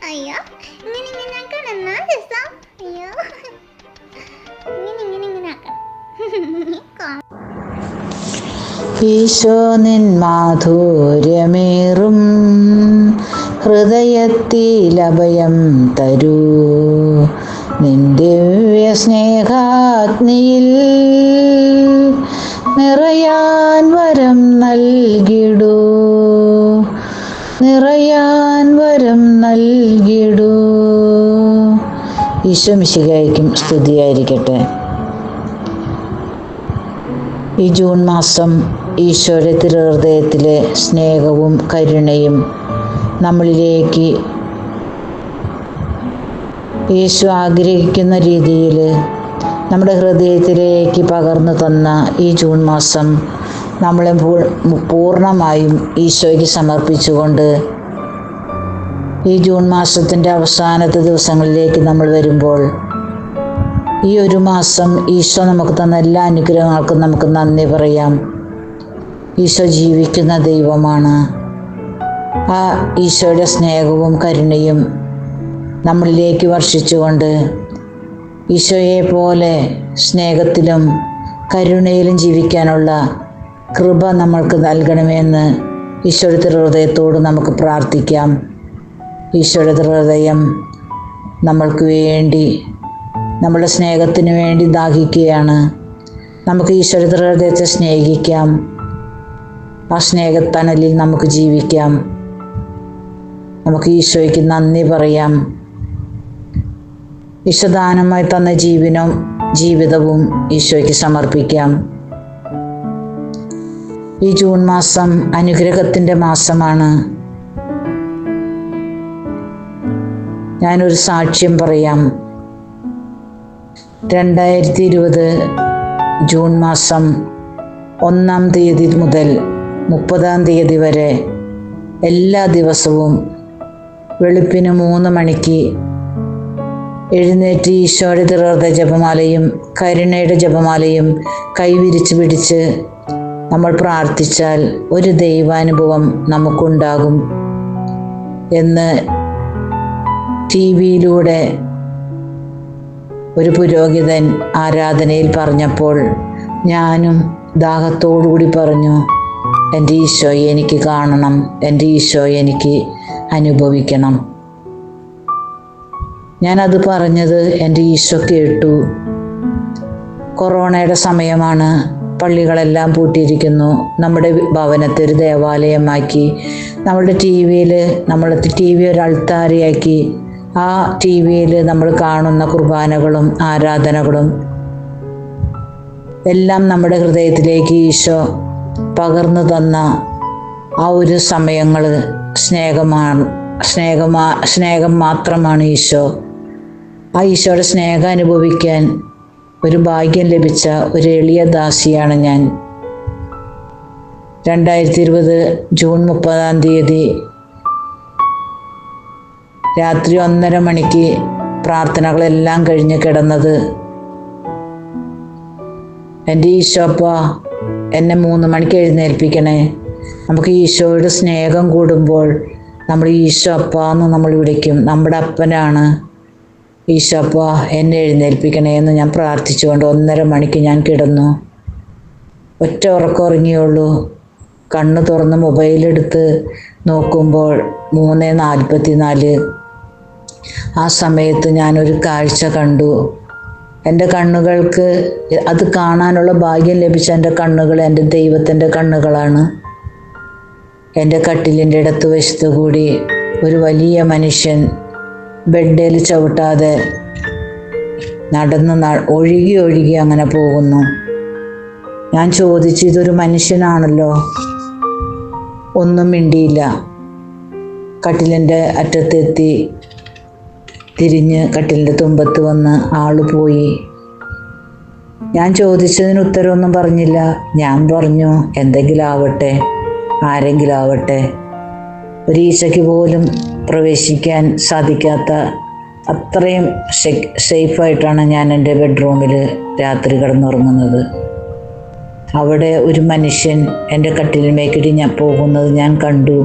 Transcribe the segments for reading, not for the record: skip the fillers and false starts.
അയ്യോ, ഇങ്ങനെ ആക്കണം എന്നാ രസം. അയ്യോ, ഇങ്ങനെ ആക്കണം. ഈശോ നിൻ മാധുര്യമേറും ഹൃദയത്തിൽ അഭയം തരൂ, നിൻ ദിവ്യ സ്നേഹാഗ്നിയിൽ നിറയാൻ വരം നൽകിടൂ, നിറയാൻ വരം നൽകിടൂ. ഈശോ മിശിഹായ്ക്കും സ്തുതിയായിരിക്കട്ടെ. ഈ ജൂൺ മാസം ഈശോയുടെ തിരുഹൃദയത്തിലെ സ്നേഹവും കരുണയും നമ്മളിലേക്ക് യേശു ആഗ്രഹിക്കുന്ന രീതിയിൽ നമ്മുടെ ഹൃദയത്തിലേക്ക് പകർന്നു തന്ന ഈ ജൂൺ മാസം നമ്മളെ പൂർണ്ണമായും ഈശോയ്ക്ക് സമർപ്പിച്ചുകൊണ്ട് ഈ ജൂൺ മാസത്തിൻ്റെ അവസാനത്തെ ദിവസങ്ങളിലേക്ക് നമ്മൾ വരുമ്പോൾ ഈ ഒരു മാസം ഈശോ നമുക്ക് തന്ന എല്ലാ അനുഗ്രഹങ്ങൾക്കും നമുക്ക് നന്ദി പറയാം. ഈശോ ജീവിക്കുന്ന ദൈവമാണ്. ആ ഈശോയുടെ സ്നേഹവും കരുണയും നമ്മളിലേക്ക് വർഷിച്ചുകൊണ്ട് ഈശോയെ പോലെ സ്നേഹത്തിലും കരുണയിലും ജീവിക്കാനുള്ള കൃപ നമ്മൾക്ക് നൽകണമെന്ന് ഈശോയുടെ തിരുഹൃദയത്തോട് നമുക്ക് പ്രാർത്ഥിക്കാം. ഈശോയുടെ തിരുഹൃദയം നമ്മൾക്ക് വേണ്ടി, നമ്മുടെ സ്നേഹത്തിന് വേണ്ടി ദാഹിക്കുകയാണ്. നമുക്ക് ഈശോയുടെ തിരുഹൃദയത്തെ സ്നേഹിക്കാം. ആ സ്നേഹത്തണലിൽ നമുക്ക് ജീവിക്കാം. നമുക്ക് ഈശോയ്ക്ക് നന്ദി പറയാം. ഈശോദാനമായി തന്ന ജീവിതവും ഈശോയ്ക്ക് സമർപ്പിക്കാം. ഈ ജൂൺ മാസം അനുഗ്രഹത്തിൻ്റെ മാസമാണ്. ഞാനൊരു സാക്ഷ്യം പറയാം. 2020 ജൂൺ മാസം 1-ാം തീയതി മുതൽ 30-ാം തീയതി വരെ എല്ലാ ദിവസവും വെളുപ്പിന് 3 മണിക്ക് എഴുന്നേറ്റ് ഈശോയുടെ തിരുഹൃദയ ജപമാലയും കരുണയുടെ ജപമാലയും കൈവിരിച്ച് പിടിച്ച് നമ്മൾ പ്രാർത്ഥിച്ചാൽ ഒരു ദൈവാനുഭവം നമുക്കുണ്ടാകും എന്ന് TV-യിലൂടെ ഒരു പുരോഹിതൻ ആരാധനയിൽ പറഞ്ഞപ്പോൾ ഞാനും ദാഹത്തോടുകൂടി പറഞ്ഞു, എൻ്റെ ഈശോയെ എനിക്ക് കാണണം, എൻ്റെ ഈശോയെ എനിക്ക് അനുഭവിക്കണം. ഞാനത് പറഞ്ഞത് എൻ്റെ ഈശോ കേട്ടു. കൊറോണയുടെ സമയമാണ്. പള്ളികളെല്ലാം പൂട്ടിയിരിക്കുന്നു. നമ്മുടെ ഭവനത്തെ ഒരു ദേവാലയമാക്കി, നമ്മുടെ TV ഒരു അൾത്താരയാക്കി, ആ TV-യിൽ നമ്മൾ കാണുന്ന കുർബാനകളും ആരാധനകളും എല്ലാം നമ്മുടെ ഹൃദയത്തിലേക്ക് ഈശോ പകർന്നു തന്ന ആ ഒരു സമയങ്ങൾ സ്നേഹം മാത്രമാണ് ഈശോ. ആ ഈശോയുടെ സ്നേഹം അനുഭവിക്കാൻ ഒരു ഭാഗ്യം ലഭിച്ച ഒരു എളിയ ദാസിയാണ് ഞാൻ. 2020 ജൂൺ 30-ാം തീയതി രാത്രി 1:30 മണിക്ക് പ്രാർത്ഥനകളെല്ലാം കഴിഞ്ഞ് കിടന്നത്. എൻ്റെ ഈശോപ്പ എന്നെ 3 മണിക്ക് എഴുന്നേൽപ്പിക്കണേ. നമുക്ക് ഈശോയുടെ സ്നേഹം കൂടുമ്പോൾ നമ്മൾ ഈശോ അപ്പ എന്ന് നമ്മൾ വിളിക്കും. നമ്മുടെ അപ്പനാണ്. ഈശോപ്പ എന്നെ എഴുന്നേൽപ്പിക്കണേ എന്ന് ഞാൻ പ്രാർത്ഥിച്ചുകൊണ്ട് 1:30 മണിക്ക് ഞാൻ കിടന്നു. ഒറ്റ ഉറക്കം ഉറങ്ങിയുള്ളൂ. കണ്ണ് തുറന്ന് മൊബൈലെടുത്ത് നോക്കുമ്പോൾ 3:44. ആ സമയത്ത് ഞാനൊരു കാഴ്ച കണ്ടു. എൻ്റെ കണ്ണുകൾക്ക് അത് കാണാനുള്ള ഭാഗ്യം ലഭിച്ച എൻ്റെ കണ്ണുകൾ എൻ്റെ ദൈവത്തിൻ്റെ കണ്ണുകളാണ്. എൻ്റെ കട്ടിലിൻ്റെ ഇടത്തുവശത്ത് കൂടി ഒരു വലിയ മനുഷ്യൻ ബെഡിൽ ചവിട്ടാതെ നടന്ന് ഒഴുകി അങ്ങനെ പോകുന്നു. ഞാൻ ചോദിച്ചു, ഇതൊരു മനുഷ്യനാണല്ലോ. ഒന്നും മിണ്ടിയില്ല. കട്ടിലിൻ്റെ അറ്റത്തെത്തി തിരിഞ്ഞ് കട്ടിലിൻ്റെ തുമ്പത്ത് വന്ന് ആള് പോയി. ഞാൻ ചോദിച്ചതിന് ഉത്തരവൊന്നും പറഞ്ഞില്ല. ഞാൻ പറഞ്ഞു, എന്തെങ്കിലും ആവട്ടെ, ആരെങ്കിലും ആവട്ടെ. ഒരു ഈച്ചയ്ക്ക് പോലും പ്രവേശിക്കാൻ സാധിക്കാത്ത അത്രയും സേഫായിട്ടാണ് ഞാൻ എൻ്റെ ബെഡ്റൂമിൽ രാത്രി കിടന്നുറങ്ങുന്നത്. അവിടെ ഒരു മനുഷ്യൻ എൻ്റെ കട്ടിലിന്മേക്കിടി ഞാൻ പോകുന്നത് ഞാൻ കണ്ടു.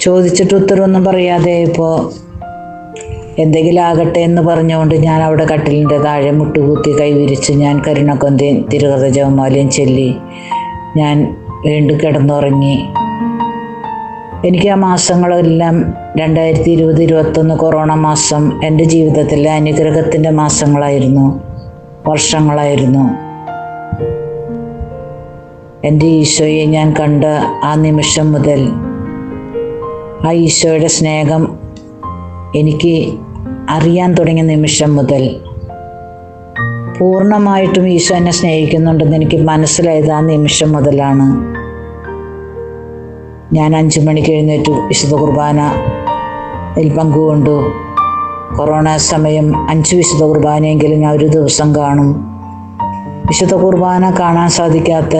ചോദിച്ചിട്ട് ഉത്തരവൊന്നും പറയാതെ ഇപ്പോൾ എന്തെങ്കിലും ആകട്ടെ എന്ന് പറഞ്ഞുകൊണ്ട് ഞാൻ അവിടെ കട്ടിലിൻ്റെ താഴെ മുട്ടുകുത്തി കൈവിരിച്ച് ഞാൻ കരുണക്കൊന്തയും തിരുഹൃദയ ജപമാലയും ചൊല്ലി ഞാൻ വീണ്ടും കിടന്നുറങ്ങി. എനിക്ക് ആ മാസങ്ങളെല്ലാം 2020-21 കൊറോണ മാസം എൻ്റെ ജീവിതത്തിലെ അനുഗ്രഹത്തിൻ്റെ മാസങ്ങളായിരുന്നു, വർഷങ്ങളായിരുന്നു. എൻ്റെ ഈശോയെ ഞാൻ കണ്ട ആ നിമിഷം മുതൽ, ആ ഈശോയുടെ സ്നേഹം എനിക്ക് അറിയാൻ തുടങ്ങിയ നിമിഷം മുതൽ പൂർണ്ണമായിട്ടും ഈശോ എന്നെ സ്നേഹിക്കുന്നുണ്ടെന്ന് എനിക്ക് മനസ്സിലായത് ആ നിമിഷം മുതലാണ്. ഞാൻ 5 മണിക്ക് എഴുന്നേറ്റു, വിശുദ്ധ കുർബാനയിൽ പങ്കുകൊണ്ടു. കൊറോണ സമയം 5 വിശുദ്ധ കുർബാനയെങ്കിലും ഞാൻ ഒരു ദിവസം കാണും. വിശുദ്ധ കുർബാന കാണാൻ സാധിക്കാത്ത,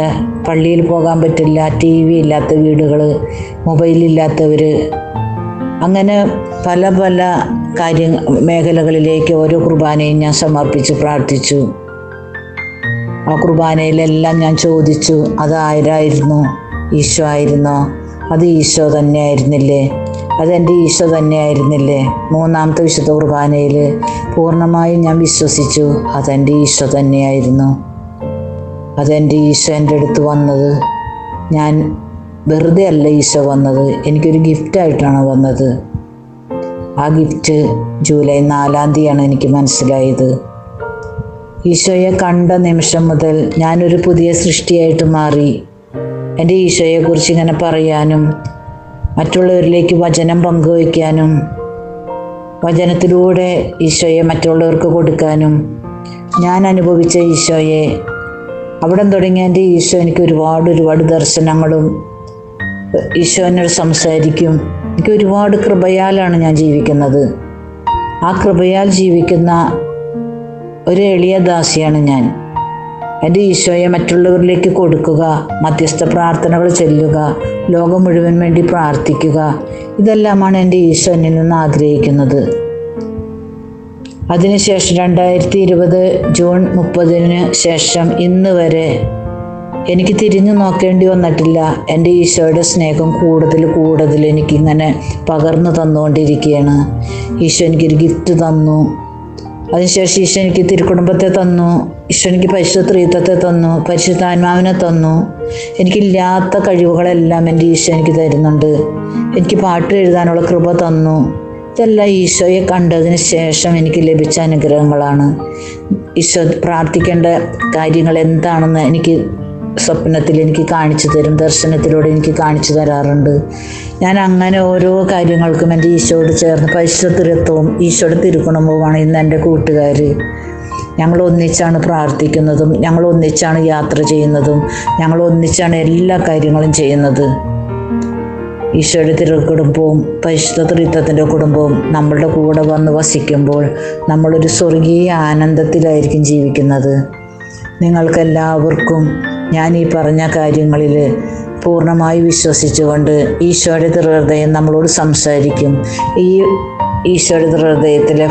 പള്ളിയിൽ പോകാൻ പറ്റില്ല, TV ഇല്ലാത്ത വീടുകൾ, മൊബൈലില്ലാത്തവർ, അങ്ങനെ പല പല മേഖലകളിലേക്ക് ഓരോ കുർബാനയും ഞാൻ സമർപ്പിച്ച് പ്രാർത്ഥിച്ചു. ആ കുർബാനയിലെല്ലാം ഞാൻ ചോദിച്ചു, അത് ആരായിരുന്നു? ഈശോ ആയിരുന്നോ? അത് ഈശോ തന്നെയായിരുന്നില്ലേ? അതെൻ്റെ ഈശോ തന്നെയായിരുന്നില്ലേ? 3-ാമത്തെ വിശുദ്ധ കുർബാനയിൽ പൂർണ്ണമായും ഞാൻ വിശ്വസിച്ചു, അതെൻ്റെ ഈശോ തന്നെയായിരുന്നു. അതെൻ്റെ ഈശോ എൻ്റെ അടുത്ത് വന്നത്. ഞാൻ വെറുതെ അല്ല ഈശോ വന്നത്, എനിക്കൊരു ഗിഫ്റ്റായിട്ടാണ് വന്നത്. ആ ഗിഫ്റ്റ് ജൂലൈ 4-ാം തീയതിയാണ് എനിക്ക് മനസ്സിലായത്. ഈശോയെ കണ്ട നിമിഷം മുതൽ ഞാനൊരു പുതിയ സൃഷ്ടിയായിട്ട് മാറി. എൻ്റെ ഈശോയെക്കുറിച്ച് ഇങ്ങനെ പറയാനും, മറ്റുള്ളവരിലേക്ക് വചനം പങ്കുവയ്ക്കാനും, വചനത്തിലൂടെ ഈശോയെ മറ്റുള്ളവർക്ക് കൊടുക്കാനും, ഞാൻ അനുഭവിച്ച ഈശോയെ, അവിടെ തുടങ്ങിയ എൻ്റെ ഈശോ എനിക്ക് ഒരുപാട് ദർശനങ്ങളും, ഈശോ എന്നോട് സംസാരിക്കും. എനിക്ക് ഒരുപാട് കൃപയാലാണ് ഞാൻ ജീവിക്കുന്നത്. ആ കൃപയാൽ ജീവിക്കുന്ന ഒരു എളിയ ദാസിയാണ് ഞാൻ. എൻ്റെ ഈശോയെ മറ്റുള്ളവരിലേക്ക് കൊടുക്കുക, മധ്യസ്ഥ പ്രാർത്ഥനകൾ ചൊല്ലുക, ലോകം മുഴുവൻ വേണ്ടി പ്രാർത്ഥിക്കുക, ഇതെല്ലാമാണ് എൻ്റെ ഈശോ എന്നിൽ നിന്ന് ആഗ്രഹിക്കുന്നത്. അതിനുശേഷം 2020 ജൂൺ 30-ന് ശേഷം ഇന്ന് വരെ എനിക്ക് തിരിഞ്ഞു നോക്കേണ്ടി വന്നിട്ടില്ല. എൻ്റെ ഈശോയുടെ സ്നേഹം കൂടുതൽ എനിക്കിങ്ങനെ പകർന്നു തന്നുകൊണ്ടിരിക്കുകയാണ്. ഈശോ എനിക്കൊരു ഗിഫ്റ്റ് തന്നു. അതിനുശേഷം ഈശോ എനിക്ക് തിരുക്കുടുംബത്തെ തന്നു. ഈശോ എനിക്ക് പരിശുദ്ധ ത്രിത്വത്തെ തന്നു, പരിശുദ്ധാത്മാവിനെ തന്നു. എനിക്കില്ലാത്ത കഴിവുകളെല്ലാം എൻ്റെ ഈശോ എനിക്ക് തരുന്നുണ്ട്. എനിക്ക് പാട്ട് എഴുതാനുള്ള കൃപ തന്നു. ഇതെല്ലാം ഈശോയെ കണ്ടതിന് ശേഷം എനിക്ക് ലഭിച്ച അനുഗ്രഹങ്ങളാണ്. ഈശോ പ്രാർത്ഥിക്കേണ്ട കാര്യങ്ങൾ എന്താണെന്ന് എനിക്ക് സ്വപ്നത്തിൽ എനിക്ക് കാണിച്ചു തരും, ദർശനത്തിലൂടെ എനിക്ക് കാണിച്ചു തരാറുണ്ട്. ഞാൻ അങ്ങനെ ഓരോ കാര്യങ്ങൾക്കും എൻ്റെ ഈശോയോട് ചേർന്ന് പരിശുദ്ധ ത്രിത്വവും ഈശോയുടെ തിരുക്കുടുംബവുമാണ് ഇന്ന് എൻ്റെ കൂട്ടുകാർ. ഞങ്ങൾ ഒന്നിച്ചാണ് പ്രാർത്ഥിക്കുന്നതും, ഞങ്ങൾ ഒന്നിച്ചാണ് യാത്ര ചെയ്യുന്നതും, ഞങ്ങൾ ഒന്നിച്ചാണ് എല്ലാ കാര്യങ്ങളും ചെയ്യുന്നത്. ഈശോയുടെ തിരുക്കുടുംബവും പരിശുദ്ധ ത്രിത്വത്തിൻ്റെ കുടുംബവും നമ്മളുടെ കൂടെ വന്ന് വസിക്കുമ്പോൾ നമ്മളൊരു സ്വർഗീയ ആനന്ദത്തിലായിരിക്കും ജീവിക്കുന്നത്. നിങ്ങൾക്കെല്ലാവർക്കും ഞാൻ ഈ പറഞ്ഞ കാര്യങ്ങളിൽ പൂർണ്ണമായി വിശ്വസിച്ചുകൊണ്ട് ഈശോയുടെ തിരുഹൃദയം നമ്മളോട് സംസാരിക്കും. ഈ ഈശോയുടെ തിരുഹൃദയത്തിലെ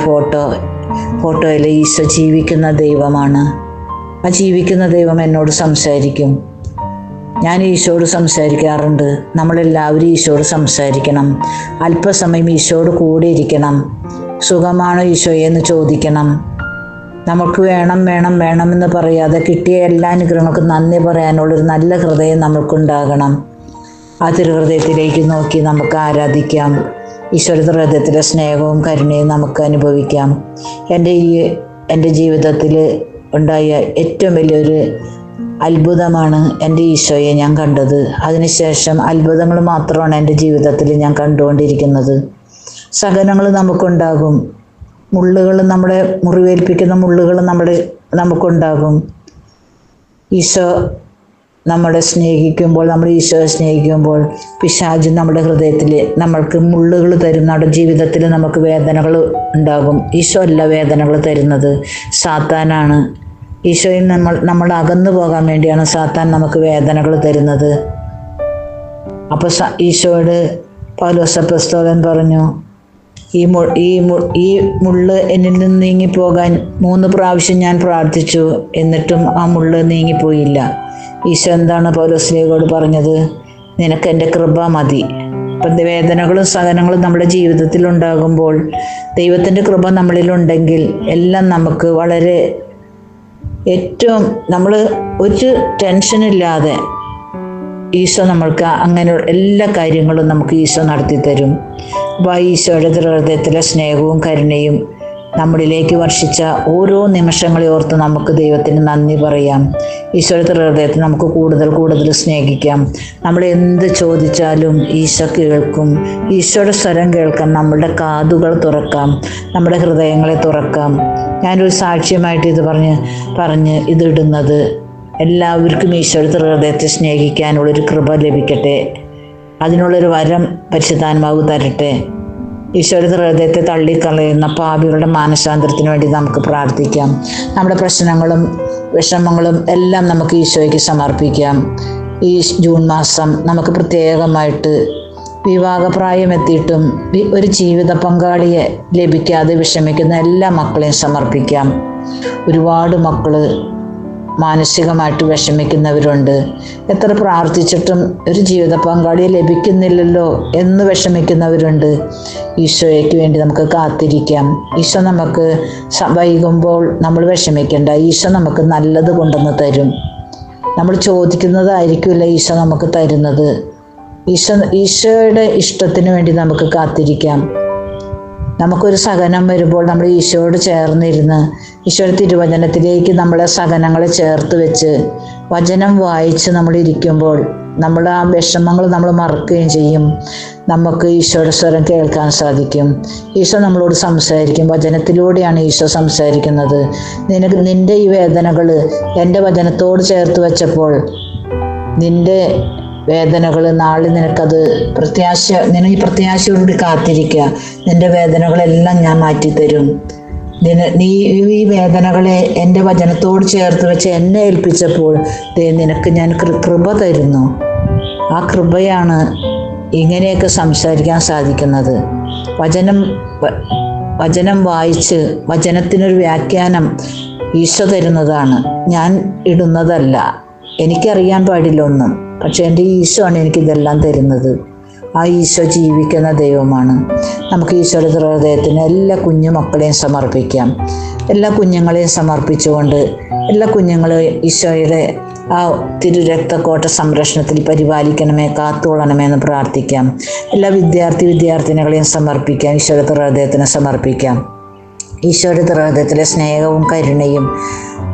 ഫോട്ടോയിൽ ഈശോ ജീവിക്കുന്ന ദൈവമാണ്. ആ ജീവിക്കുന്ന ദൈവം എന്നോട് സംസാരിക്കും. ഞാൻ ഈശോയോട് സംസാരിക്കാറുണ്ട്. നമ്മളെല്ലാവരും ഈശോയോട് സംസാരിക്കണം. അല്പസമയം ഈശോയോട് കൂടെ ഇരിക്കണം. സുഖമാണോ ഈശോയെ എന്ന് ചോദിക്കണം. നമുക്ക് വേണമെന്ന് പറയാതെ കിട്ടിയ എല്ലാ അനുഗ്രഹങ്ങൾക്കും നന്ദി പറയാനുള്ളൊരു നല്ല ഹൃദയം നമ്മൾക്കുണ്ടാകണം. ആ തിരുഹൃദയത്തിലേക്ക് നോക്കി നമുക്ക് ആരാധിക്കാം. ഈശോയുടെ ഹൃദയത്തിലെ സ്നേഹവും കരുണയും നമുക്ക് അനുഭവിക്കാം. എൻ്റെ ജീവിതത്തിൽ ഉണ്ടായ ഏറ്റവും വലിയൊരു അത്ഭുതമാണ് എൻ്റെ ഈശോയെ ഞാൻ കണ്ടത്. അതിനുശേഷം അത്ഭുതങ്ങൾ മാത്രമാണ് എൻ്റെ ജീവിതത്തിൽ ഞാൻ കണ്ടുകൊണ്ടിരിക്കുന്നത്. സഹനങ്ങൾ നമുക്കുണ്ടാകും, മുള്ളുകൾ, നമ്മളെ മുറിവേൽപ്പിക്കുന്ന മുള്ളുകൾ നമുക്കുണ്ടാകും. ഈശോ നമ്മളെ സ്നേഹിക്കുമ്പോൾ, നമ്മൾ ഈശോയെ സ്നേഹിക്കുമ്പോൾ പിശാച് നമ്മുടെ ഹൃദയത്തിൽ നമ്മൾക്ക് മുള്ളുകൾ തരും. നമ്മുടെ ജീവിതത്തിൽ നമുക്ക് വേദനകൾ ഉണ്ടാകും. ഈശോ അല്ല വേദനകൾ തരുന്നത്, സാത്താനാണ്. ഈശോയിൽ നമ്മൾ അകന്നു പോകാൻ വേണ്ടിയാണ് സാത്താൻ നമുക്ക് വേദനകൾ തരുന്നത്. അപ്പോൾ ഈശോയോട് പൗലോസ് അപ്പോസ്തലൻ പറഞ്ഞു, ഈ മുള്ള് എന്നിൽ നിന്ന് നീങ്ങിപ്പോകാൻ 3 പ്രാവശ്യം ഞാൻ പ്രാർത്ഥിച്ചു, എന്നിട്ടും ആ മുള്ള് നീങ്ങിപ്പോയില്ല. ഈശോ എന്താണ് പൗലോസ്ലീഹയോട് പറഞ്ഞത്? നിനക്ക് എൻ്റെ കൃപ മതി, വേദനകളും സഹനങ്ങളും നമ്മുടെ ജീവിതത്തിൽ ഉണ്ടാകുമ്പോൾ ദൈവത്തിൻ്റെ കൃപ നമ്മളിലുണ്ടെങ്കിൽ എല്ലാം നമുക്ക് വളരെ ഏറ്റവും നമ്മൾ ഒരു ടെൻഷനില്ലാതെ ഈശോ നമ്മൾക്ക് അങ്ങനെ എല്ലാ കാര്യങ്ങളും നമുക്ക് ഈശോ നടത്തി തരും. അപ്പോൾ ഈശോയുടെ ഹൃദയത്തിലെ സ്നേഹവും കരുണയും നമ്മളിലേക്ക് വർഷിച്ച ഓരോ നിമിഷങ്ങളെ ഓർത്ത് നമുക്ക് ദൈവത്തിന് നന്ദി പറയാം. ഈശോയുടെ ഹൃദയത്തെ നമുക്ക് കൂടുതൽ കൂടുതൽ സ്നേഹിക്കാം. നമ്മൾ എന്ത് ചോദിച്ചാലും ഈശോ കേൾക്കും. ഈശോയുടെ സ്വരം കേൾക്കാൻ നമ്മളുടെ കാതുകൾ തുറക്കാം, നമ്മുടെ ഹൃദയങ്ങളെ തുറക്കാം. ഞാനൊരു സാക്ഷ്യമായിട്ട് ഇത് പറഞ്ഞ് ഇതിടുന്നത് എല്ലാവർക്കും ഈശോയുടെ ഹൃദയത്തെ സ്നേഹിക്കാനുള്ളൊരു കൃപ ലഭിക്കട്ടെ. അതിനുള്ളൊരു വരം പരിശുദ്ധാത്മാവ് തരട്ടെ. ഈശോയുടെ ഹൃദയത്തെ തള്ളിക്കളയുന്ന പാപികളുടെ മാനസാന്തരത്തിന് വേണ്ടി നമുക്ക് പ്രാർത്ഥിക്കാം. നമ്മുടെ പ്രശ്നങ്ങളും വിഷമങ്ങളും എല്ലാം നമുക്ക് ഈശോയ്ക്ക് സമർപ്പിക്കാം. ഈ ജൂൺ മാസം നമുക്ക് പ്രത്യേകമായിട്ട് വിവാഹപ്രായം എത്തിയിട്ടും ഒരു ജീവിത പങ്കാളിയെ ലഭിക്കാതെ വിഷമിക്കുന്ന എല്ലാ മക്കളെയും സമർപ്പിക്കാം. ഒരുപാട് മക്കൾ മാനസികമായിട്ട് വിഷമിക്കുന്നവരുണ്ട്. എത്ര പ്രാർത്ഥിച്ചിട്ടും ഒരു ജീവിത പങ്കാളിയെ ലഭിക്കുന്നില്ലല്ലോ എന്ന് വിഷമിക്കുന്നവരുണ്ട്. ഈശോയ്ക്ക് വേണ്ടി നമുക്ക് കാത്തിരിക്കാം. ഈശോ നമുക്ക് വൈകുമ്പോൾ നമ്മൾ വിഷമിക്കേണ്ട. ഈശോ നമുക്ക് നല്ലത് കൊണ്ടുവന്ന് തരും. നമ്മൾ ചോദിക്കുന്നതായിരിക്കില്ല ഈശോ നമുക്ക് തരുന്നത്. ഈശോയുടെ ഇഷ്ടത്തിന് വേണ്ടി നമുക്ക് കാത്തിരിക്കാം. നമുക്കൊരു സഹനം വരുമ്പോൾ നമ്മൾ ഈശോയോട് ചേർന്നിരുന്ന് ഈശോയുടെ തിരുവചനത്തിലേക്ക് നമ്മളെ സഹനങ്ങളെ ചേർത്ത് വെച്ച് വചനം വായിച്ച് നമ്മൾ ഇരിക്കുമ്പോൾ നമ്മൾ ആ വിഷമങ്ങൾ നമ്മൾ മറക്കുകയും ചെയ്യും. നമുക്ക് ഈശോയുടെ സ്വരം കേൾക്കാൻ സാധിക്കും. ഈശോ നമ്മളോട് സംസാരിക്കും. വചനത്തിലൂടെയാണ് ഈശോ സംസാരിക്കുന്നത്. നിന്റെ ഈ വേദനകൾ എൻ്റെ വചനത്തോട് ചേർത്ത് വെച്ചപ്പോൾ നിന്റെ വേദനകൾ നാളെ നിനക്കത് ഈ പ്രത്യാശയോടുകൂടി കാത്തിരിക്കുക. നിന്റെ വേദനകളെല്ലാം ഞാൻ മാറ്റിത്തരും. നീ ഈ വേദനകളെ എൻ്റെ വചനത്തോട് ചേർത്ത് വെച്ച് എന്നെ ഏൽപ്പിച്ചപ്പോൾ നിനക്ക് ഞാൻ കൃപ തരുന്നു. ആ കൃപയാണ് ഇങ്ങനെയൊക്കെ സംസാരിക്കാൻ സാധിക്കുന്നത്. വചനം വായിച്ച് വചനത്തിനൊരു വ്യാഖ്യാനം ഈശോ തരുന്നതാണ്, ഞാൻ ഇടുന്നതല്ല. എനിക്കറിയാൻ പാടില്ല ഒന്നും, പക്ഷെ എൻ്റെ ഈശോ ആണ് എനിക്കിതെല്ലാം തരുന്നത്. ആ ഈശോ ജീവിക്കുന്ന ദൈവമാണ്. നമുക്ക് ഈശോയുടെ ഹൃദയത്തിന് എല്ലാ കുഞ്ഞു മക്കളെയും സമർപ്പിക്കാം. എല്ലാ കുഞ്ഞുങ്ങളെയും സമർപ്പിച്ചുകൊണ്ട് എല്ലാ കുഞ്ഞുങ്ങളെയും ഈശോയുടെ ആ തിരുരക്തക്കോട്ട സംരക്ഷണത്തിൽ പരിപാലിക്കണമേ, കാത്തുകൊള്ളണമേ എന്ന് പ്രാർത്ഥിക്കാം. എല്ലാ വിദ്യാർത്ഥിനികളെയും സമർപ്പിക്കാം. ഈശോയുടെ ഹൃദയത്തിന് സമർപ്പിക്കാം. ഈശോയുടെ ഹൃദയത്തിലെ സ്നേഹവും കരുണയും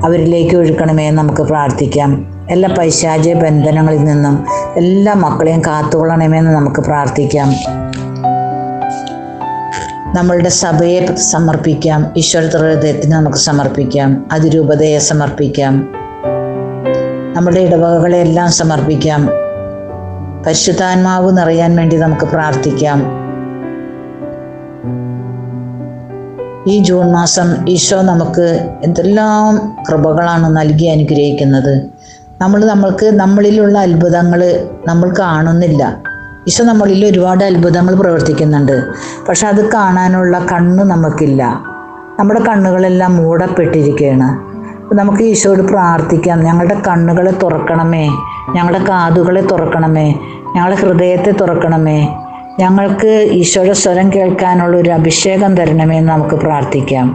അവരിലേക്ക് ഒഴുക്കണമേ എന്ന് നമുക്ക് പ്രാർത്ഥിക്കാം. എല്ലാ പൈശാചിക ബന്ധനങ്ങളിൽ നിന്നും എല്ലാ മക്കളെയും കാത്തുകൊള്ളണമെന്ന് നമുക്ക് പ്രാർത്ഥിക്കാം. നമ്മളുടെ സഭയെ സമർപ്പിക്കാം. ഈശോയുടെ ഹൃദയത്തിന് നമുക്ക് സമർപ്പിക്കാം. അതിരൂപതയെ സമർപ്പിക്കാം. നമ്മുടെ ഇടവകകളെല്ലാം സമർപ്പിക്കാം. പരിശുദ്ധാത്മാവ് നിറയാൻ വേണ്ടി നമുക്ക് പ്രാർത്ഥിക്കാം. ഈ ജൂൺ മാസം ഈശോ നമുക്ക് എന്തെല്ലാം കൃപകളാണ് നൽകി അനുഗ്രഹിക്കുന്നത്. നമ്മളിലുള്ള അത്ഭുതങ്ങൾ നമ്മൾ കാണുന്നില്ല. ഈശോ നമ്മളിൽ ഒരുപാട് അത്ഭുതങ്ങൾ പ്രവർത്തിക്കുന്നുണ്ട്. പക്ഷെ അത് കാണാനുള്ള കണ്ണ് നമുക്കില്ല. നമ്മുടെ കണ്ണുകളെല്ലാം മൂടപ്പെട്ടിരിക്കുകയാണ്. നമുക്ക് ഈശോയോട് പ്രാർത്ഥിക്കാം. ഞങ്ങളുടെ കണ്ണുകളെ തുറക്കണമേ, ഞങ്ങളുടെ കാതുകളെ തുറക്കണമേ, ഞങ്ങളുടെ ഹൃദയത്തെ തുറക്കണമേ, ഞങ്ങൾക്ക് ഈശോയുടെ സ്വരം കേൾക്കാനുള്ള ഒരു അഭിഷേകം തരണമേ എന്ന് നമുക്ക് പ്രാർത്ഥിക്കാം.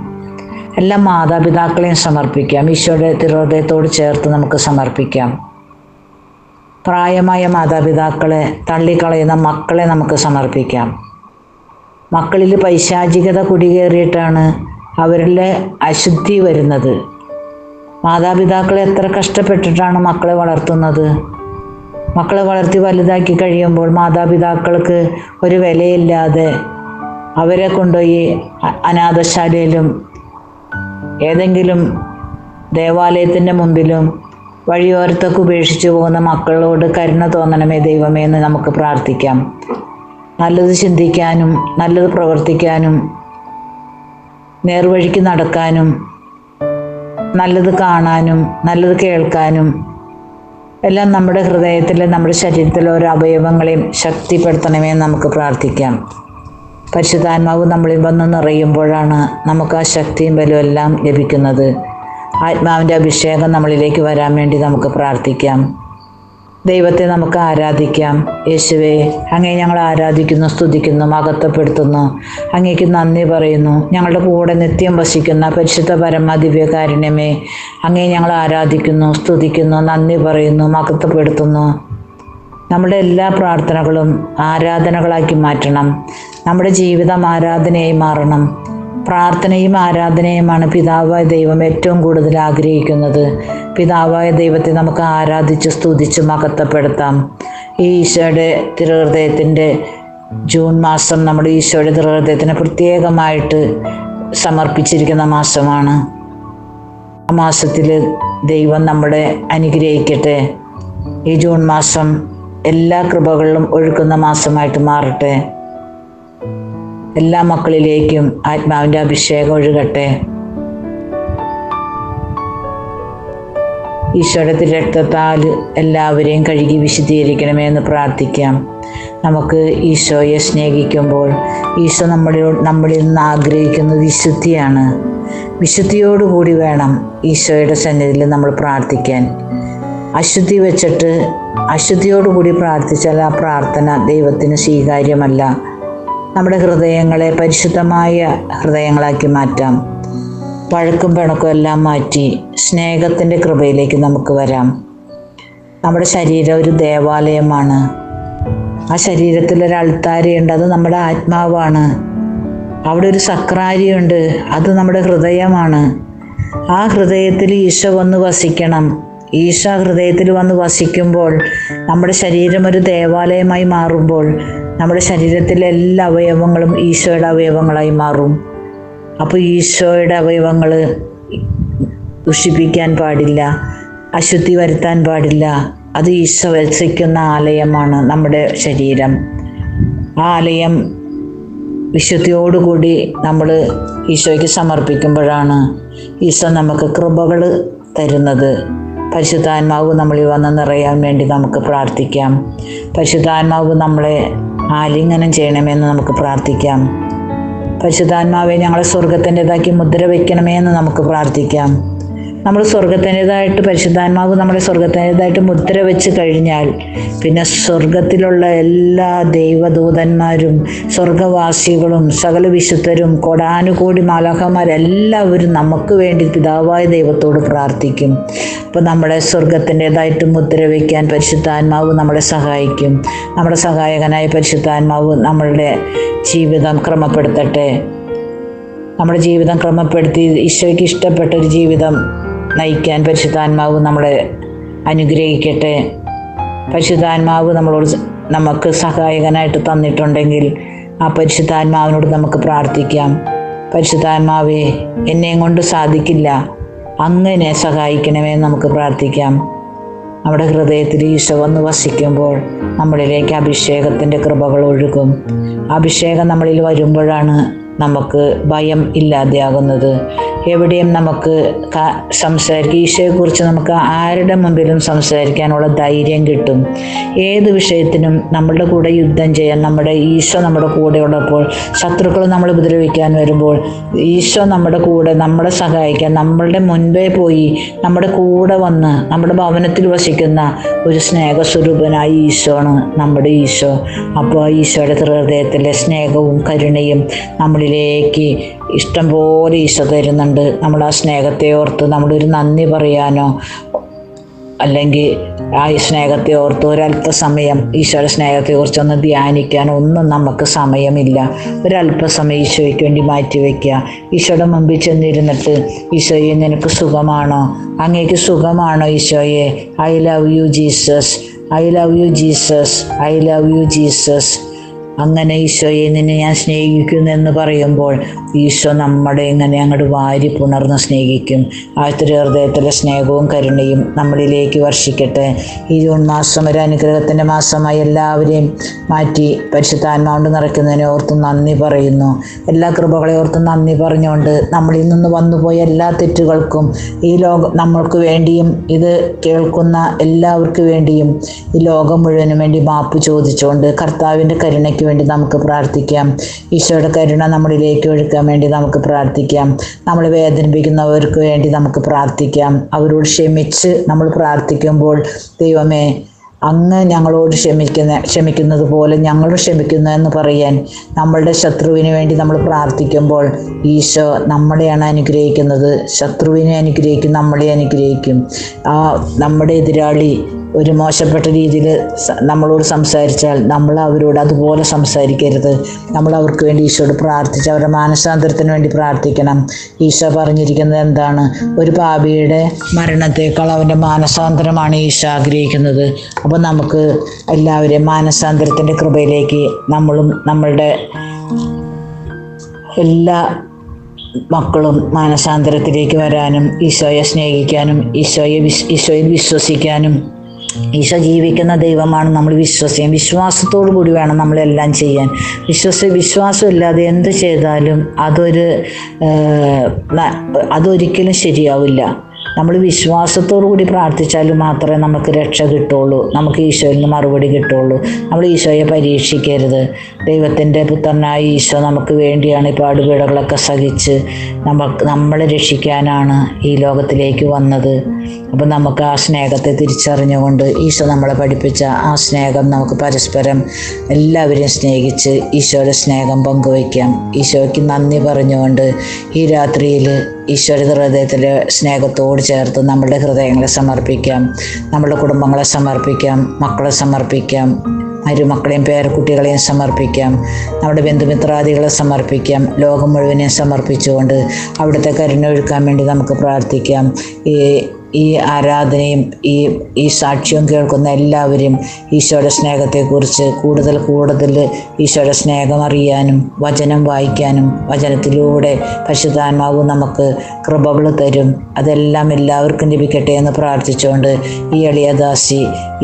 എല്ലാ മാതാപിതാക്കളെയും സമർപ്പിക്കാം. ഈശോയുടെ തിരുഹൃദയത്തോട് ചേർത്ത് നമുക്ക് സമർപ്പിക്കാം. പ്രായമായ മാതാപിതാക്കളെ തള്ളിക്കളയുന്ന മക്കളെ നമുക്ക് സമർപ്പിക്കാം. മക്കളിൽ പൈശാചികത കുടികേറിയിട്ടാണ് അവരിലെ അശുദ്ധി വരുന്നത്. മാതാപിതാക്കളെ എത്ര കഷ്ടപ്പെട്ടിട്ടാണ് മക്കളെ വളർത്തുന്നത്. മക്കളെ വളർത്തി വലുതാക്കി കഴിയുമ്പോൾ മാതാപിതാക്കൾക്ക് ഒരു വിലയില്ലാതെ അവരെ കൊണ്ടുപോയി അനാഥശാലയിലും ഏതെങ്കിലും ദേവാലയത്തിൻ്റെ മുമ്പിലും വഴിയോരത്തൊക്കെ ഉപേക്ഷിച്ചു പോകുന്ന മക്കളോട് കരുണ തോന്നണമേ ദൈവമേ എന്ന് നമുക്ക് പ്രാർത്ഥിക്കാം. നല്ലത് ചിന്തിക്കാനും നല്ലത് പ്രവർത്തിക്കാനും നേർവഴിക്ക് നടക്കാനും നല്ലത് കാണാനും നല്ലത് കേൾക്കാനും എല്ലാം നമ്മുടെ ഹൃദയത്തിലെ നമ്മുടെ ശരീരത്തിലെ ഓരോ അവയവങ്ങളെയും ശക്തിപ്പെടുത്തണമേ എന്ന് നമുക്ക് പ്രാർത്ഥിക്കാം. പരിശുദ്ധാത്മാവ് നമ്മളിൽ വന്ന് നിറയുമ്പോഴാണ് നമുക്ക് ആ ശക്തിയും ബലവും എല്ലാം ലഭിക്കുന്നത്. ആത്മാവിൻ്റെ അഭിഷേകം നമ്മളിലേക്ക് വരാൻ വേണ്ടി നമുക്ക് പ്രാർത്ഥിക്കാം. ദൈവത്തെ നമുക്ക് ആരാധിക്കാം. യേശുവേ, അങ്ങേ ഞങ്ങൾ ആരാധിക്കുന്നു, സ്തുതിക്കുന്നു, മഹത്വപ്പെടുത്തുന്നു. അങ്ങേക്ക് നന്ദി പറയുന്നു. ഞങ്ങളുടെ കൂടെ നിത്യം വസിക്കുന്ന പരിശുദ്ധ പരമ ദിവ്യകാരുണ്യമേ, അങ്ങേ ഞങ്ങൾ ആരാധിക്കുന്നു, സ്തുതിക്കുന്നു, നന്ദി പറയുന്നു, മഹത്വപ്പെടുത്തുന്നു. നമ്മുടെ എല്ലാ പ്രാർത്ഥനകളും ആരാധനകളാക്കി മാറ്റണം. നമ്മുടെ ജീവിതം ആരാധനയായി മാറണം. പ്രാർത്ഥനയും ആരാധനയുമാണ് പിതാവായ ദൈവം ഏറ്റവും കൂടുതൽ ആഗ്രഹിക്കുന്നത്. പിതാവായ ദൈവത്തെ നമുക്ക് ആരാധിച്ച് സ്തുതിച്ച് മഹത്വപ്പെടുത്താം. ഈ ഈശോയുടെ തിരുഹൃദയത്തിൻ്റെ ജൂൺ മാസം നമ്മുടെ ഈശോയുടെ തിരുഹൃദയത്തിന് പ്രത്യേകമായിട്ട് സമർപ്പിച്ചിരിക്കുന്ന മാസമാണ്. ആ മാസത്തിൽ ദൈവം നമ്മളെ അനുഗ്രഹിക്കട്ടെ. ഈ ജൂൺ മാസം എല്ലാ കൃപകളിലും ഒഴുക്കുന്ന മാസമായിട്ട് മാറട്ടെ. എല്ലാ മക്കളിലേക്കും ആത്മാവിൻ്റെ അഭിഷേകം ഒഴുകട്ടെ. ഈശോയുടെ തിരുരക്തത്താൽ എല്ലാവരെയും കഴുകി വിശുദ്ധീകരിക്കണമേ എന്ന് പ്രാർത്ഥിക്കാം. നമുക്ക് ഈശോയെ സ്നേഹിക്കുമ്പോൾ ഈശോ നമ്മളിൽ നിന്ന് ആഗ്രഹിക്കുന്നത് വിശുദ്ധിയാണ്. വിശുദ്ധിയോടുകൂടി വേണം ഈശോയുടെ സന്നിധിയിൽ നമ്മൾ പ്രാർത്ഥിക്കാൻ. അശുദ്ധി വെച്ചിട്ട് അശുദ്ധിയോടുകൂടി പ്രാർത്ഥിച്ചാൽ ആ പ്രാർത്ഥന ദൈവത്തിന് സ്വീകാര്യമല്ല. നമ്മുടെ ഹൃദയങ്ങളെ പരിശുദ്ധമായ ഹൃദയങ്ങളാക്കി മാറ്റാം. വഴക്കും പിണക്കും എല്ലാം മാറ്റി സ്നേഹത്തിൻ്റെ കൃപയിലേക്ക് നമുക്ക് വരാം. നമ്മുടെ ശരീരം ഒരു ദേവാലയമാണ്. ആ ശരീരത്തിൽ ഒരു അൾത്താരയുണ്ട്, അത് നമ്മുടെ ആത്മാവാണ്. അവിടെ ഒരു സക്രാരിയുണ്ട്, അത് നമ്മുടെ ഹൃദയമാണ്. ആ ഹൃദയത്തിൽ ഈശോ വന്ന് വസിക്കണം. ഈശോ ഹൃദയത്തിൽ വന്ന് വസിക്കുമ്പോൾ നമ്മുടെ ശരീരം ഒരു ദേവാലയമായി മാറുമ്പോൾ നമ്മുടെ ശരീരത്തിലെ എല്ലാ അവയവങ്ങളും ഈശോയുടെ അവയവങ്ങളായി മാറും. അപ്പോൾ ഈശോയുടെ അവയവങ്ങൾ ദുഷിപ്പിക്കാൻ പാടില്ല, അശുദ്ധി വരുത്താൻ പാടില്ല. അത് ഈശോ വസിക്കുന്ന ആലയമാണ് നമ്മുടെ ശരീരം. ആ ആലയം വിശുദ്ധിയോടുകൂടി നമ്മൾ ഈശോയ്ക്ക് സമർപ്പിക്കുമ്പോഴാണ് ഈശോ നമുക്ക് കൃപകൾ തരുന്നത്. പരിശുദ്ധാത്മാവ് നമ്മളിൽ വന്ന് നിറയാൻ വേണ്ടി നമുക്ക് പ്രാർത്ഥിക്കാം. പരിശുദ്ധാത്മാവ് നമ്മളെ ആലിംഗനം ചെയ്യണമെന്ന് നമുക്ക് പ്രാർത്ഥിക്കാം. പരിശുദ്ധാത്മാവെ ഞങ്ങളെ സ്വർഗത്തിൻ്റെതാക്കി മുദ്ര വയ്ക്കണമേ എന്ന് നമുക്ക് പ്രാർത്ഥിക്കാം. നമ്മൾ സ്വർഗത്തിൻ്റെതായിട്ട് പരിശുദ്ധാത്മാവ് നമ്മളെ സ്വർഗത്തിൻ്റെതായിട്ട് മുദ്ര വെച്ച് കഴിഞ്ഞാൽ പിന്നെ സ്വർഗത്തിലുള്ള എല്ലാ ദൈവദൂതന്മാരും സ്വർഗവാസികളും സകല വിശുദ്ധരും കോടാനുകോടി മാലാഖമാരെല്ലാവരും നമുക്ക് വേണ്ടി പിതാവായ ദൈവത്തോട് പ്രാർത്ഥിക്കും. അപ്പോൾ നമ്മളെ സ്വർഗത്തിൻ്റെതായിട്ട് മുദ്ര വയ്ക്കാൻ പരിശുദ്ധാത്മാവ് നമ്മളെ സഹായിക്കും. നമ്മുടെ സഹായകനായ പരിശുദ്ധാത്മാവ് നമ്മളുടെ ജീവിതം ക്രമപ്പെടുത്തട്ടെ. നമ്മുടെ ജീവിതം ക്രമപ്പെടുത്തി ഈശോയ്ക്ക് ഇഷ്ടപ്പെട്ടൊരു ജീവിതം നയിക്കാൻ പരിശുദ്ധാത്മാവ് നമ്മളെ അനുഗ്രഹിക്കട്ടെ. പരിശുദ്ധാത്മാവ് നമുക്ക് സഹായകനായിട്ട് തന്നിട്ടുണ്ടെങ്കിൽ ആ പരിശുദ്ധാത്മാവിനോട് നമുക്ക് പ്രാർത്ഥിക്കാം. പരിശുദ്ധാത്മാവേ, എന്നെയും കൊണ്ട് സാധിക്കില്ല, അങ്ങനെ സഹായിക്കണമെന്ന് നമുക്ക് പ്രാർത്ഥിക്കാം. നമ്മുടെ ഹൃദയത്തിൽ ഈശോ വന്ന് വസിക്കുമ്പോൾ നമ്മളിലേക്ക് അഭിഷേകത്തിൻ്റെ കൃപകൾ ഒഴുകും. അഭിഷേകം നമ്മളിൽ വരുമ്പോഴാണ് നമുക്ക് ഭയം ഇല്ലാതെയാകുന്നത്. എവിടെയും നമുക്ക് സംസാരിക്കുക, ഈശോയെക്കുറിച്ച് നമുക്ക് ആരുടെ മുമ്പിലും സംസാരിക്കാനുള്ള ധൈര്യം കിട്ടും. ഏത് വിഷയത്തിനും നമ്മളുടെ കൂടെ യുദ്ധം ചെയ്യാൻ നമ്മുടെ ഈശോ നമ്മുടെ കൂടെ ഉള്ളപ്പോൾ, ശത്രുക്കൾ നമ്മൾ ഉപദ്രവിക്കാൻ വരുമ്പോൾ ഈശോ നമ്മുടെ കൂടെ നമ്മളെ സഹായിക്കാൻ നമ്മളുടെ മുൻപേ പോയി നമ്മുടെ കൂടെ വന്ന് നമ്മുടെ ഭവനത്തിൽ വസിക്കുന്ന ഒരു സ്നേഹസ്വരൂപനായ ഈശോയാണ് നമ്മുടെ ഈശോ. അപ്പോൾ ഈശോയുടെ ഹൃദയത്തിലെ സ്നേഹവും കരുണയും നമ്മളിലേക്ക് ഇഷ്ടം പോലെ ഈശോ തരുന്നുണ്ട്. നമ്മൾ ആ സ്നേഹത്തെ ഓർത്ത് നമ്മളൊരു നന്ദി പറയാനോ അല്ലെങ്കിൽ ആ സ്നേഹത്തെ ഓർത്ത് ഒരല്പസമയം ഈശോയുടെ സ്നേഹത്തെക്കുറിച്ചൊന്ന് ധ്യാനിക്കാനോ ഒന്നും നമുക്ക് സമയമില്ല. ഒരല്പസമയം ഈശോയ്ക്ക് വേണ്ടി മാറ്റിവെക്കുക. ഈശോയുടെ മുമ്പിൽ ചെന്നിരുന്നിട്ട്, ഈശോയെ നിനക്ക് സുഖമാണോ? അങ്ങേക്ക് സുഖമാണോ ഈശോയെ? I love you Jesus, I love you Jesus, I love you Jesus. അങ്ങനെ ഈശോയെ നിന്നെ ഞാൻ സ്നേഹിക്കുന്നു എന്ന് പറയുമ്പോൾ ഈശോ നമ്മുടെ ഇങ്ങനെ അങ്ങോട്ട് വാരി പുണർന്ന് സ്നേഹിക്കും. ആ ഹൃദയത്തിലെ സ്നേഹവും കരുണയും നമ്മളിലേക്ക് വർഷിക്കട്ടെ. ഈ ജൂൺ മാസം ഒരു അനുഗ്രഹത്തിൻ്റെ മാസമായി എല്ലാവരെയും മാറ്റി പരിശുദ്ധാത്മാവ് നിറയ്ക്കുന്നതിനെ ഓർത്ത് നന്ദി പറയുന്നു. എല്ലാ കൃപകളെ ഓർത്ത് നന്ദി പറഞ്ഞുകൊണ്ട് നമ്മളിൽ നിന്ന് വന്നുപോയ എല്ലാ തെറ്റുകൾക്കും ഈ ലോകം നമ്മൾക്ക് വേണ്ടിയും ഇത് കേൾക്കുന്ന എല്ലാവർക്കും വേണ്ടിയും ഈ ലോകം മുഴുവനും വേണ്ടി മാപ്പ് ചോദിച്ചുകൊണ്ട് കർത്താവിൻ്റെ കരുണയ്ക്ക് വേണ്ടി നമുക്ക് പ്രാർത്ഥിക്കാം. ഈശോയുടെ കരുണ നമ്മളിലേക്ക് ഒഴുക്കാൻ വേണ്ടി നമുക്ക് പ്രാർത്ഥിക്കാം. നമ്മൾ വേദനിപ്പിക്കുന്നവർക്ക് വേണ്ടി നമുക്ക് പ്രാർത്ഥിക്കാം. അവരോട് ക്ഷമിച്ച് നമ്മൾ പ്രാർത്ഥിക്കുമ്പോൾ ദൈവമേ അങ്ങ് ഞങ്ങളോട് ക്ഷമിക്കുന്നത് പോലെ ഞങ്ങളും ക്ഷമിക്കുന്നു എന്ന് പറയാൻ നമ്മളുടെ ശത്രുവിന് വേണ്ടി നമ്മൾ പ്രാർത്ഥിക്കുമ്പോൾ ഈശോ നമ്മളെയാണ് അനുഗ്രഹിക്കുന്നത്. ശത്രുവിനെ അനുഗ്രഹിക്കും, നമ്മളെ അനുഗ്രഹിക്കും. നമ്മുടെ എതിരാളി ഒരു മോശപ്പെട്ട രീതിയിൽ നമ്മളോട് സംസാരിച്ചാൽ നമ്മൾ അവരോട് അതുപോലെ സംസാരിക്കരുത്. നമ്മൾ അവർക്ക് വേണ്ടി ഈശോയോട് പ്രാർത്ഥിച്ച് അവരുടെ മാനസാന്തരത്തിന് വേണ്ടി പ്രാർത്ഥിക്കണം. ഈശോ പറഞ്ഞിരിക്കുന്നത് എന്താണ്? ഒരു പാപിയുടെ മരണത്തേക്കാൾ അവൻ്റെ മാനസാന്തരമാണ് ഈശോ ആഗ്രഹിക്കുന്നത്. അപ്പോൾ നമുക്ക് എല്ലാവരെയും മാനസാന്തരത്തിൻ്റെ കൃപയിലേക്ക് നമ്മളുടെ എല്ലാ മക്കളും മാനസാന്തരത്തിലേക്ക് വരാനും ഈശോയെ സ്നേഹിക്കാനും ഈശോയിൽ വിശ്വസിക്കാനും, ഈശോ ജീവിക്കുന്ന ദൈവമാണ് നമ്മൾ വിശ്വസിക്കും. വിശ്വാസത്തോടു കൂടി വേണം നമ്മളെല്ലാം ചെയ്യാൻ. വിശ്വാസമില്ലാതെ എന്ത് ചെയ്താലും അതൊരിക്കലും ശരിയാവില്ല. നമ്മൾ വിശ്വാസത്തോടു കൂടി പ്രാർത്ഥിച്ചാൽ മാത്രമേ നമുക്ക് രക്ഷ കിട്ടുള്ളൂ, നമുക്ക് ഈശോയിൽ നിന്ന് മറുപടി കിട്ടുള്ളൂ. നമ്മൾ ഈശോയെ പരീക്ഷിക്കരുത്. ദൈവത്തിൻ്റെ പുത്രനായ ഈശോ നമുക്ക് വേണ്ടിയാണ് ഈ പാടുപീടുകളൊക്കെ സഹിച്ച് നമ്മളെ രക്ഷിക്കാനാണ് ഈ ലോകത്തിലേക്ക് വന്നത്. അപ്പം നമുക്ക് ആ സ്നേഹത്തെ തിരിച്ചറിഞ്ഞുകൊണ്ട് ഈശോ നമ്മളെ പഠിപ്പിച്ച ആ സ്നേഹം നമുക്ക് പരസ്പരം എല്ലാവരെയും സ്നേഹിച്ച് ഈശോയുടെ സ്നേഹം പങ്കുവയ്ക്കാം. ഈശോയ്ക്ക് നന്ദി പറഞ്ഞുകൊണ്ട് ഈ രാത്രിയിൽ ഈശോയുടെ ഹൃദയത്തിലെ സ്നേഹത്തോട് ചേർത്ത് നമ്മളുടെ ഹൃദയങ്ങളെ സമർപ്പിക്കാം, നമ്മളുടെ കുടുംബങ്ങളെ സമർപ്പിക്കാം, മക്കളെ സമർപ്പിക്കാം, മരുമക്കളെയും പേരക്കുട്ടികളെയും സമർപ്പിക്കാം, നമ്മുടെ ബന്ധുമിത്രാദികളെ സമർപ്പിക്കാം. ലോകം മുഴുവനെയും സമർപ്പിച്ചുകൊണ്ട് അവിടുത്തെ കരുണ ഒഴുക്കാൻ വേണ്ടി നമുക്ക് പ്രാർത്ഥിക്കാം. ഈ ആരാധനയും ഈ സാക്ഷ്യവും കേൾക്കുന്ന എല്ലാവരും ഈശോയുടെ സ്നേഹത്തെക്കുറിച്ച് കൂടുതൽ ഈശോയുടെ സ്നേഹം അറിയാനും വചനം വായിക്കാനും വചനത്തിലൂടെ പരിശുദ്ധാത്മാവ് നമുക്ക് കൃപകൾ തരും. അതെല്ലാം എല്ലാവർക്കും ലഭിക്കട്ടെ എന്ന് പ്രാർത്ഥിച്ചുകൊണ്ട് ഈ എളിയദാസി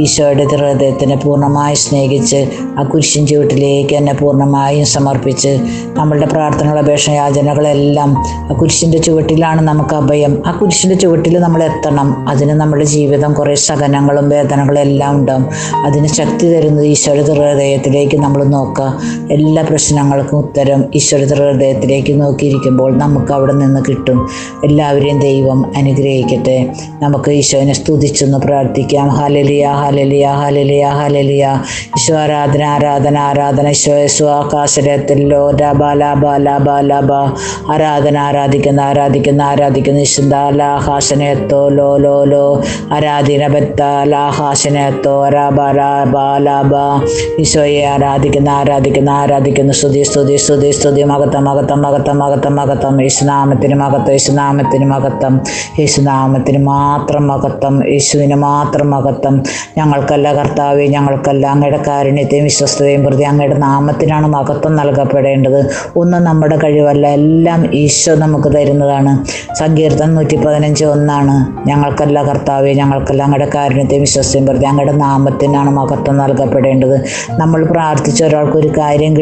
ഈശോയുടെ ഹൃദയത്തിനെ പൂർണ്ണമായി സ്നേഹിച്ച് ആ കുരിശിൻ ചുവട്ടിലേക്ക് എന്നെ പൂർണ്ണമായും സമർപ്പിച്ച് നമ്മളുടെ പ്രാർത്ഥനകൾ, അപേക്ഷ, യാചനകളെല്ലാം ആ കുരിശിൻ്റെ ചുവട്ടിലാണ് നമുക്ക് അഭയം. ആ കുരിശിൻ്റെ ചുവട്ടിൽ നമ്മൾ എത്തണം. അതിന് നമ്മുടെ ജീവിതം കുറേ സഹനങ്ങളും വേദനകളും എല്ലാം ഉണ്ടാവും. അതിന് ശക്തി തരുന്നത് ഈശോയുടെ ഹൃദയത്തിലേക്ക് നമ്മൾ നോക്കുക. എല്ലാ പ്രശ്നങ്ങൾക്കും ഉത്തരം ഈശോയുടെ ഹൃദയത്തിലേക്ക് നോക്കിയിരിക്കുമ്പോൾ നമുക്ക് അവിടെ നിന്ന് കിട്ടും. എല്ലാവരെയും ദൈവം അനുഗ്രഹിക്കട്ടെ. നമുക്ക് ഈശോനെ സ്തുതിച്ചൊന്ന് പ്രാർത്ഥിക്കാം. ഹല്ലേലൂയ, ഹല്ലേലൂയ, ഹല്ലേലൂയ, ഹല്ലേലൂയ. ഈശോ ആരാധന, ആരാധന, ആരാധന. ഈശോ ആകാശത്തിലോ ആരാധന, ആരാധിക്കുന്ന ആരാധിക്കുന്ന ആരാധിക്കുന്ന ഈശ്വരാഹാസനത്തോ ലോ ആരാധന ബത്താലാഹാസനത്തോ രാബാലാബാലാബ. ഈശോയെ ആരാധിക്കുന്ന ആരാധിക്കുന്ന ആരാധിക്കുന്ന സ്തുതി സ്തുതി സ്തുതി സ്തുതി. മഹത്വം മഹത്വം മഹത്വം മഹത്വം മഹത്വം. യേശുനാമത്തിന് മഹത്വം, യേശുനാമത്തിന് മഹത്വം, യേശുനാമത്തിന് മാത്രം മഹത്വം, യേശുവിന് മാത്രം മഹത്വം. ഞങ്ങൾക്കല്ല കർത്താവേ, ഞങ്ങൾക്കല്ല. അങ്ങയുടെ കാരുണ്യത്തെയും വിശ്വസ്തതയും പ്രതി അങ്ങയുടെ നാമത്തിനാണ് മഹത്വം നൽകപ്പെടേണ്ടത്. ഒന്നും നമ്മുടെ കഴിവല്ല, എല്ലാം ഈശോ നമുക്ക് തരുന്നതാണ്. സങ്കീർത്തനം 115:1 ഞങ്ങൾക്കല്ല കർത്താവേ, ഞങ്ങൾക്കല്ല. അങ്ങയുടെ കാരുണ്യത്തെയും വിശ്വസ്തയും പ്രതി അങ്ങയുടെ നാമത്തിനാണ് മഹത്വം നൽകപ്പെടേണ്ടത്. നമ്മൾ പ്രാർത്ഥിച്ച ഒരാൾക്കൊരു കാര്യം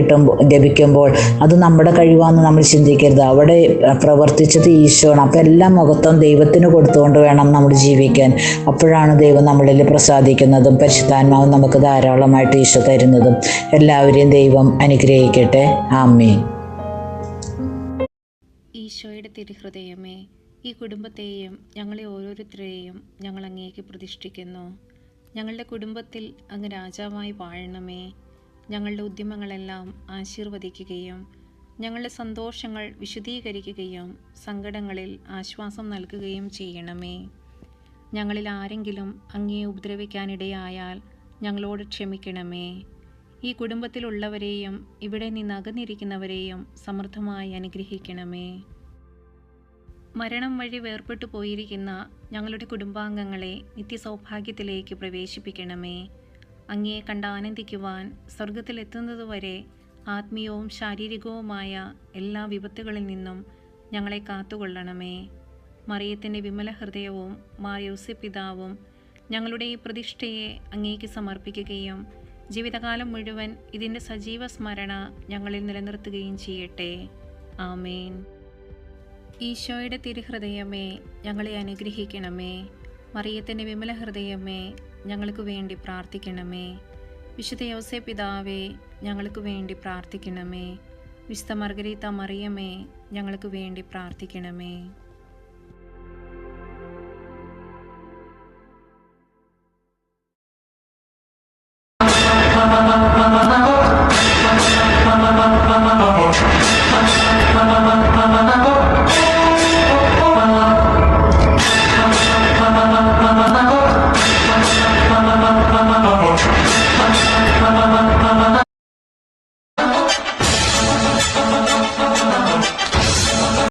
ലഭിക്കുമ്പോൾ അത് നമ്മുടെ കഴിവാണെന്ന് നമ്മൾ ചിന്തിക്കരുത്. അവിടെ പ്രവർത്തിച്ചത് ഈശോയാണ്. അപ്പം എല്ലാ മഹത്വം ദൈവത്തിന് കൊടുത്തുകൊണ്ട് വേണം നമ്മൾ ജീവിക്കാൻ. അപ്പോഴാണ് ദൈവം നമ്മളിൽ പ്രസാദിക്കുന്നതും പരിശുദ്ധാത്മാവും നമുക്ക് ധാരാളമായിട്ട് ഈശോ തരുന്നതും. എല്ലാവരെയും ദൈവം അനുഗ്രഹിക്കട്ടെ. ആമേൻ. ഈശോയുടെ തിരുഹൃദയമേ, ഈ കുടുംബത്തെയും ഞങ്ങളെ ഓരോരുത്തരെയും ഞങ്ങൾ അങ്ങേക്ക് പ്രതിഷ്ഠിക്കുന്നു. ഞങ്ങളുടെ കുടുംബത്തിൽ അങ്ങ് രാജാവായി വാഴണമേ. ഞങ്ങളുടെ ഉദ്യമങ്ങളെല്ലാം ആശീർവദിക്കുകയും ഞങ്ങളുടെ സന്തോഷങ്ങൾ വിശദീകരിക്കുകയും സങ്കടങ്ങളിൽ ആശ്വാസം നൽകുകയും ചെയ്യണമേ. ഞങ്ങളിൽ ആരെങ്കിലും അങ്ങയെ ഉപദ്രവിക്കാനിടയായാൽ ഞങ്ങളോട് ക്ഷമിക്കണമേ. ഈ കുടുംബത്തിലുള്ളവരെയും ഇവിടെ നിന്ന് അകന്നിരിക്കുന്നവരെയും സമൃദ്ധമായി അനുഗ്രഹിക്കണമേ. മരണം വഴി വേർപെട്ടു പോയിരിക്കുന്ന ഞങ്ങളുടെ കുടുംബാംഗങ്ങളെ നിത്യസൗഭാഗ്യത്തിലേക്ക് പ്രവേശിപ്പിക്കണമേ. അങ്ങയെ കണ്ട് ആനന്ദിക്കുവാൻ സ്വർഗത്തിലെത്തുന്നതുവരെ ആത്മീയവും ശാരീരികവുമായ എല്ലാ വിപത്തുകളിൽ നിന്നും ഞങ്ങളെ കാത്തുകൊള്ളണമേ. മറിയത്തിൻ്റെ വിമല ഹൃദയവും മാർ യോസേപ്പ് പിതാവും ഞങ്ങളുടെ ഈ പ്രതിഷ്ഠയെ അങ്ങേക്ക് സമർപ്പിക്കുകയും ജീവിതകാലം മുഴുവൻ ഇതിൻ്റെ സജീവ സ്മരണ ഞങ്ങളിൽ നിലനിർത്തുകയും ചെയ്യട്ടെ. ആമേൻ. ഈശോയുടെ തിരുഹൃദയമേ, ഞങ്ങളെ അനുഗ്രഹിക്കണമേ. മറിയത്തിൻ്റെ വിമല ഹൃദയമേ, ഞങ്ങൾക്ക് വേണ്ടി പ്രാർത്ഥിക്കണമേ. വിശുദ്ധ യോസേപ്പ് പിതാവേ, ഞങ്ങൾക്ക് വേണ്ടി പ്രാർത്ഥിക്കണമേ. വിശുദ്ധ മർഗരീത്ത മറിയമേ, ഞങ്ങൾക്ക് വേണ്ടി പ്രാർത്ഥിക്കണമേ.